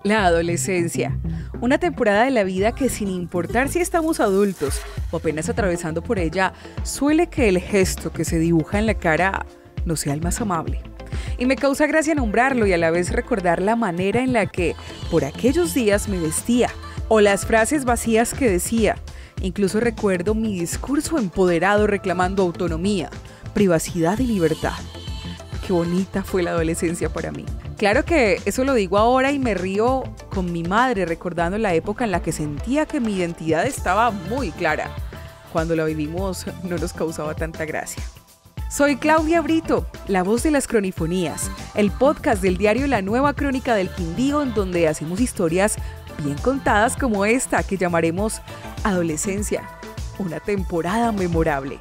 La adolescencia, una temporada de la vida que, sin importar si estamos adultos o apenas atravesando por ella, suele que el gesto que se dibuja en la cara no sea el más amable. Y me causa gracia nombrarlo y a la vez recordar la manera en la que por aquellos días me vestía o las frases vacías que decía. Incluso recuerdo mi discurso empoderado reclamando autonomía, privacidad y libertad. Qué bonita fue la adolescencia para mí. Claro que eso lo digo ahora y me río con mi madre recordando la época en la que sentía que mi identidad estaba muy clara. Cuando la vivimos no nos causaba tanta gracia. Soy Claudia Brito, la voz de las cronifonías, el podcast del diario La Nueva Crónica del Quindío, en donde hacemos historias bien contadas como esta que llamaremos Adolescencia, una temporada memorable.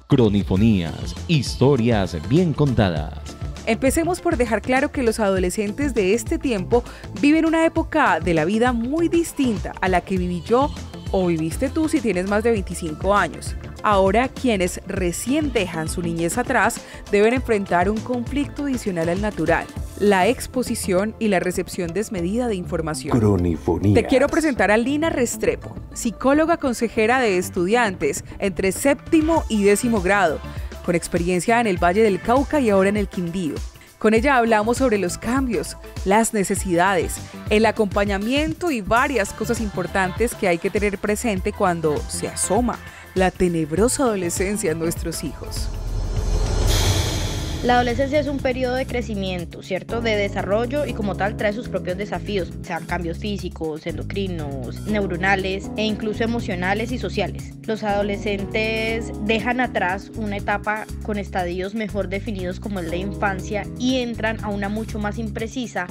Cronifonías, historias bien contadas. Empecemos por dejar claro que los adolescentes de este tiempo viven una época de la vida muy distinta a la que viví yo o viviste tú si tienes más de 25 años. Ahora, quienes recién dejan su niñez atrás deben enfrentar un conflicto adicional al natural: la exposición y la recepción desmedida de información. Cronifonías. Te quiero presentar a Lina Restrepo, psicóloga consejera de estudiantes entre 7º y 10º grado, con experiencia en el Valle del Cauca y ahora en el Quindío. Con ella hablamos sobre los cambios, las necesidades, el acompañamiento y varias cosas importantes que hay que tener presente cuando se asoma la tenebrosa adolescencia en nuestros hijos. La adolescencia es un periodo de crecimiento, ¿cierto? De desarrollo y como tal trae sus propios desafíos, sean cambios físicos, endocrinos, neuronales e incluso emocionales y sociales. Los adolescentes dejan atrás una etapa con estadios mejor definidos como es la infancia y entran a una mucho más imprecisa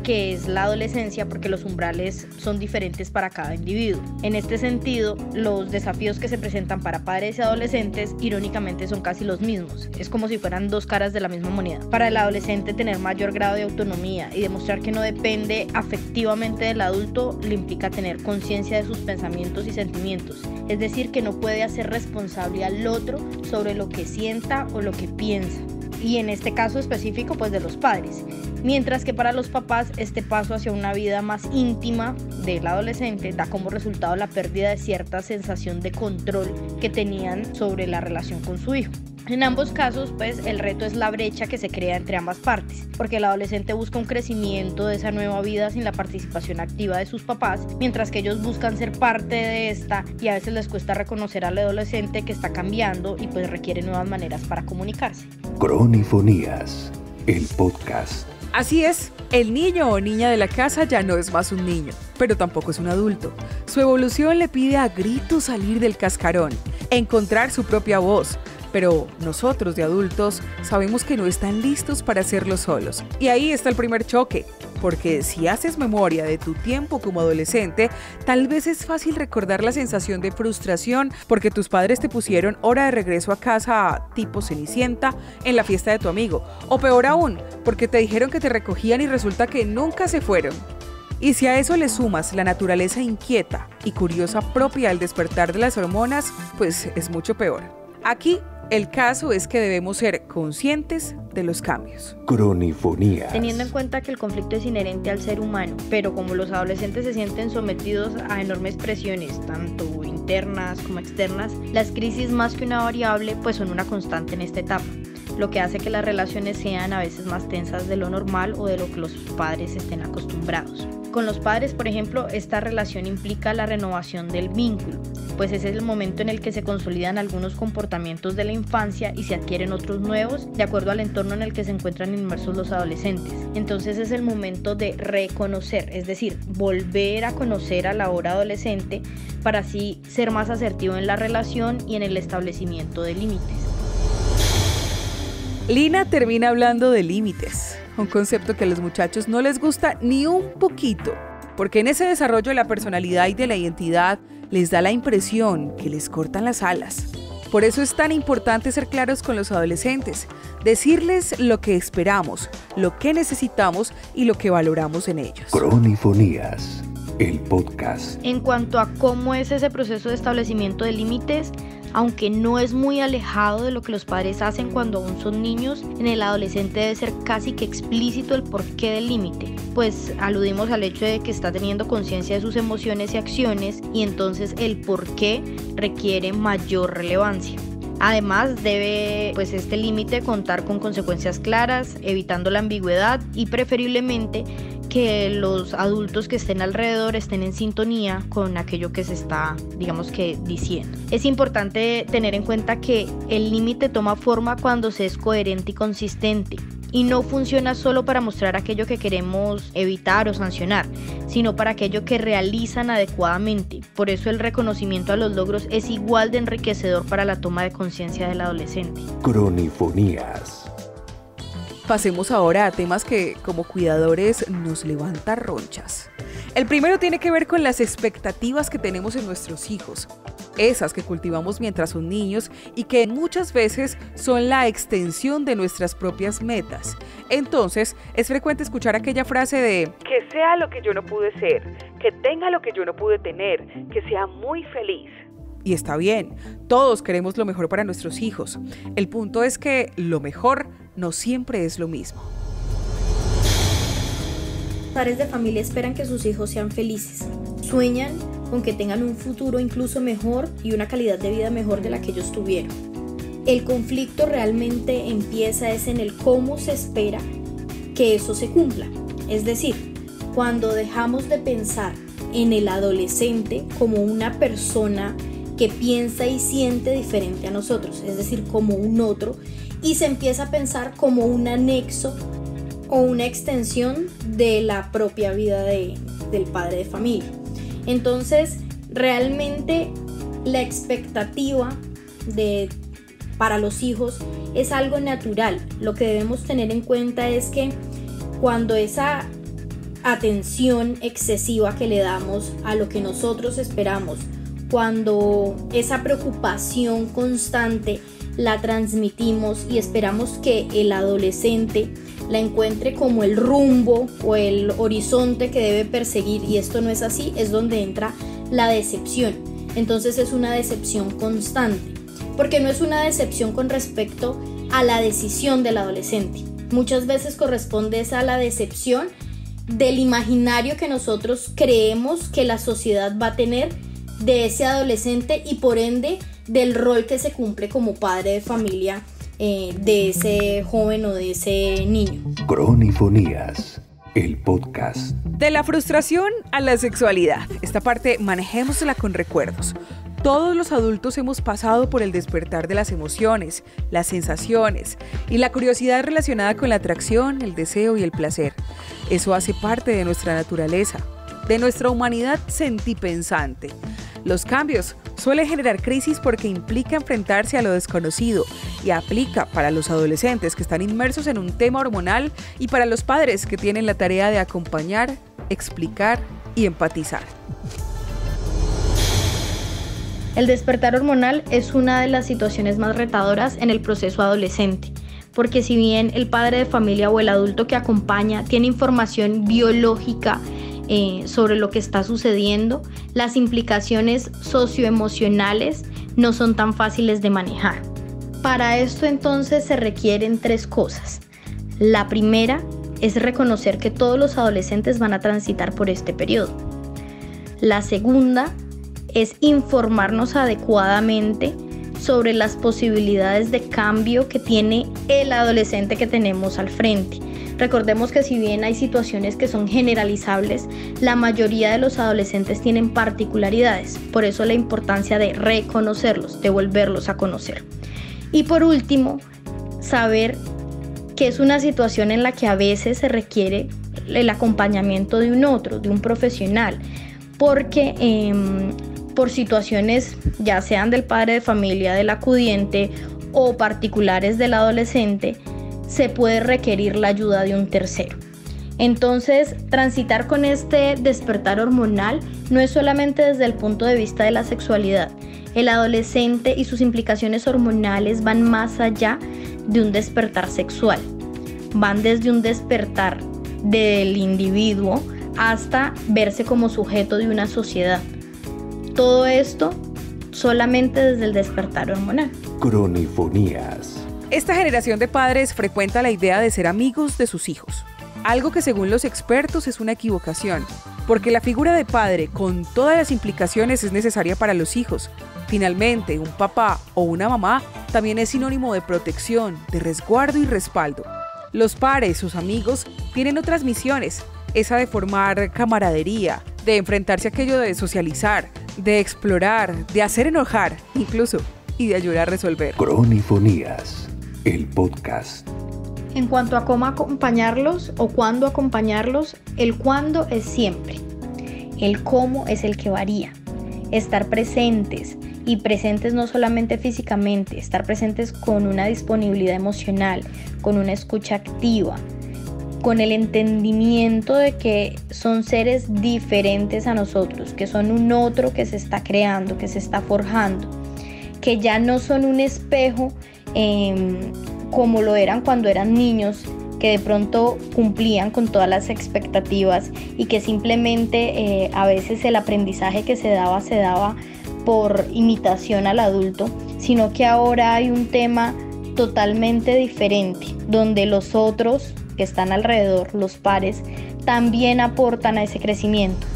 que es la adolescencia, porque los umbrales son diferentes para cada individuo. En este sentido, los desafíos que se presentan para padres y adolescentes irónicamente son casi los mismos. Es como si fueran dos caras de la misma moneda. Para el adolescente, tener mayor grado de autonomía y demostrar que no depende afectivamente del adulto le implica tener conciencia de sus pensamientos y sentimientos, es decir, que no puede hacer responsable al otro sobre lo que sienta o lo que piensa, y en este caso específico pues de los padres. Mientras que para los papás este paso hacia una vida más íntima del adolescente da como resultado la pérdida de cierta sensación de control que tenían sobre la relación con su hijo. En ambos casos, pues, el reto es la brecha que se crea entre ambas partes, porque el adolescente busca un crecimiento de esa nueva vida sin la participación activa de sus papás, mientras que ellos buscan ser parte de esta y a veces les cuesta reconocer al adolescente que está cambiando y pues requiere nuevas maneras para comunicarse. Cronifonías, el podcast. Así es, el niño o niña de la casa ya no es más un niño, pero tampoco es un adulto. Su evolución le pide a gritos salir del cascarón, encontrar su propia voz. Pero nosotros de adultos sabemos que no están listos para hacerlo solos. Y ahí está el primer choque, porque si haces memoria de tu tiempo como adolescente, tal vez es fácil recordar la sensación de frustración porque tus padres te pusieron hora de regreso a casa tipo Cenicienta en la fiesta de tu amigo. O peor aún, porque te dijeron que te recogían y resulta que nunca se fueron. Y si a eso le sumas la naturaleza inquieta y curiosa propia al despertar de las hormonas, pues es mucho peor. Aquí, el caso es que debemos ser conscientes de los cambios. Cronifonías. Teniendo en cuenta que el conflicto es inherente al ser humano, pero como los adolescentes se sienten sometidos a enormes presiones, tanto internas como externas, las crisis más que una variable, pues son una constante en esta etapa, lo que hace que las relaciones sean a veces más tensas de lo normal o de lo que los padres estén acostumbrados. Con los padres, por ejemplo, esta relación implica la renovación del vínculo, pues ese es el momento en el que se consolidan algunos comportamientos de la infancia y se adquieren otros nuevos de acuerdo al entorno en el que se encuentran inmersos los adolescentes. Entonces es el momento de reconocer, es decir, volver a conocer a la hora adolescente para así ser más asertivo en la relación y en el establecimiento de límites. Lina termina hablando de límites, un concepto que a los muchachos no les gusta ni un poquito, porque en ese desarrollo de la personalidad y de la identidad les da la impresión que les cortan las alas. Por eso es tan importante ser claros con los adolescentes, decirles lo que esperamos, lo que necesitamos y lo que valoramos en ellos. Cronifonías, el podcast. En cuanto a cómo es ese proceso de establecimiento de límites, Aunque no es muy alejado de lo que los padres hacen cuando aún son niños, en el adolescente debe ser casi que explícito el porqué del límite, pues aludimos al hecho de que está teniendo conciencia de sus emociones y acciones, y entonces el porqué requiere mayor relevancia. Además, debe este límite contar con consecuencias claras, evitando la ambigüedad y preferiblemente que los adultos que estén alrededor estén en sintonía con aquello que se está, diciendo. Es importante tener en cuenta que el límite toma forma cuando se es coherente y consistente. Y no funciona solo para mostrar aquello que queremos evitar o sancionar, sino para aquello que realizan adecuadamente. Por eso el reconocimiento a los logros es igual de enriquecedor para la toma de conciencia del adolescente. Cronifonías. Pasemos ahora a temas que, como cuidadores, nos levantan ronchas. El primero tiene que ver con las expectativas que tenemos en nuestros hijos. Esas que cultivamos mientras son niños y que muchas veces son la extensión de nuestras propias metas. Entonces, es frecuente escuchar aquella frase de que sea lo que yo no pude ser, que tenga lo que yo no pude tener, que sea muy feliz. Y está bien, todos queremos lo mejor para nuestros hijos. El punto es que lo mejor no siempre es lo mismo. Padres de familia esperan que sus hijos sean felices. Sueñan con que tengan un futuro incluso mejor y una calidad de vida mejor de la que ellos tuvieron. El conflicto realmente empieza en el cómo se espera que eso se cumpla. Es decir, cuando dejamos de pensar en el adolescente como una persona que piensa y siente diferente a nosotros, es decir, como un otro, y se empieza a pensar como un anexo o una extensión de la propia vida del padre de familia. Entonces, realmente la expectativa para los hijos es algo natural. Lo que debemos tener en cuenta es que cuando esa atención excesiva que le damos a lo que nosotros esperamos, cuando esa preocupación constante la transmitimos y esperamos que el adolescente la encuentre como el rumbo o el horizonte que debe perseguir, y esto no es así, es donde entra la decepción. Entonces es una decepción constante, porque no es una decepción con respecto a la decisión del adolescente. Muchas veces corresponde a la decepción del imaginario que nosotros creemos que la sociedad va a tener de ese adolescente y por ende del rol que se cumple como padre de familia de ese joven o de ese niño. Cronifonías, el podcast. De la frustración a la sexualidad. Esta parte manejémosla con recuerdos. Todos los adultos hemos pasado por el despertar de las emociones, las sensaciones y la curiosidad relacionada con la atracción, el deseo y el placer. Eso hace parte de nuestra naturaleza, de nuestra humanidad sentipensante. Los cambios suelen generar crisis porque implica enfrentarse a lo desconocido y aplica para los adolescentes que están inmersos en un tema hormonal y para los padres que tienen la tarea de acompañar, explicar y empatizar. El despertar hormonal es una de las situaciones más retadoras en el proceso adolescente, porque si bien el padre de familia o el adulto que acompaña tiene información biológica sobre lo que está sucediendo, las implicaciones socioemocionales no son tan fáciles de manejar. Para esto entonces se requieren 3 cosas. La primera es reconocer que todos los adolescentes van a transitar por este periodo. La segunda es informarnos adecuadamente sobre las posibilidades de cambio que tiene el adolescente que tenemos al frente. Recordemos que si bien hay situaciones que son generalizables, la mayoría de los adolescentes tienen particularidades, por eso la importancia de reconocerlos, de volverlos a conocer. Y por último, saber que es una situación en la que a veces se requiere el acompañamiento de un otro, de un profesional, porque por situaciones ya sean del padre de familia, del acudiente o particulares del adolescente, se puede requerir la ayuda de un tercero. Entonces, transitar con este despertar hormonal no es solamente desde el punto de vista de la sexualidad. El adolescente y sus implicaciones hormonales van más allá de un despertar sexual. Van desde un despertar del individuo hasta verse como sujeto de una sociedad. Todo esto solamente desde el despertar hormonal. Cronifonías. Esta generación de padres frecuenta la idea de ser amigos de sus hijos, algo que según los expertos es una equivocación, porque la figura de padre con todas las implicaciones es necesaria para los hijos. Finalmente, un papá o una mamá también es sinónimo de protección, de resguardo y respaldo. Los pares, sus amigos, tienen otras misiones, esa de formar camaradería, de enfrentarse a aquello de socializar, de explorar, de hacer enojar, incluso, y de ayudar a resolver. Cronifonías, el podcast. En cuanto a cómo acompañarlos o cuándo acompañarlos, el cuándo es siempre. El cómo es el que varía. Estar presentes, y presentes no solamente físicamente, estar presentes con una disponibilidad emocional, con una escucha activa, con el entendimiento de que son seres diferentes a nosotros, que son un otro que se está creando, que se está forjando, que ya no son un espejo como lo eran cuando eran niños, que de pronto cumplían con todas las expectativas y que simplemente a veces el aprendizaje que se daba por imitación al adulto, sino que ahora hay un tema totalmente diferente, donde los otros que están alrededor, los pares, también aportan a ese crecimiento.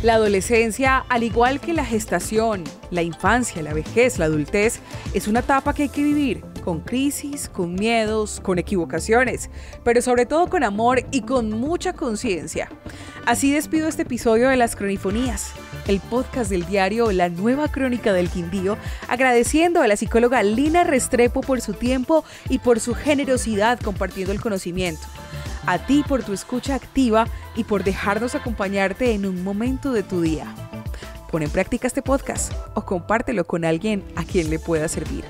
La adolescencia, al igual que la gestación, la infancia, la vejez, la adultez, es una etapa que hay que vivir con crisis, con miedos, con equivocaciones, pero sobre todo con amor y con mucha conciencia. Así despido este episodio de Las Cronifonías, el podcast del diario La Nueva Crónica del Quindío, agradeciendo a la psicóloga Lina Restrepo por su tiempo y por su generosidad compartiendo el conocimiento. A ti por tu escucha activa y por dejarnos acompañarte en un momento de tu día. Pon en práctica este podcast o compártelo con alguien a quien le pueda servir.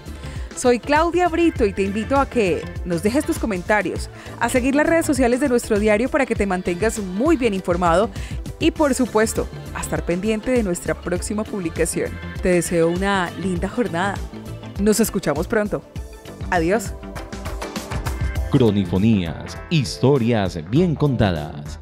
Soy Claudia Brito y te invito a que nos dejes tus comentarios, a seguir las redes sociales de nuestro diario para que te mantengas muy bien informado y, por supuesto, a estar pendiente de nuestra próxima publicación. Te deseo una linda jornada. Nos escuchamos pronto. Adiós. Cronifonías, historias bien contadas.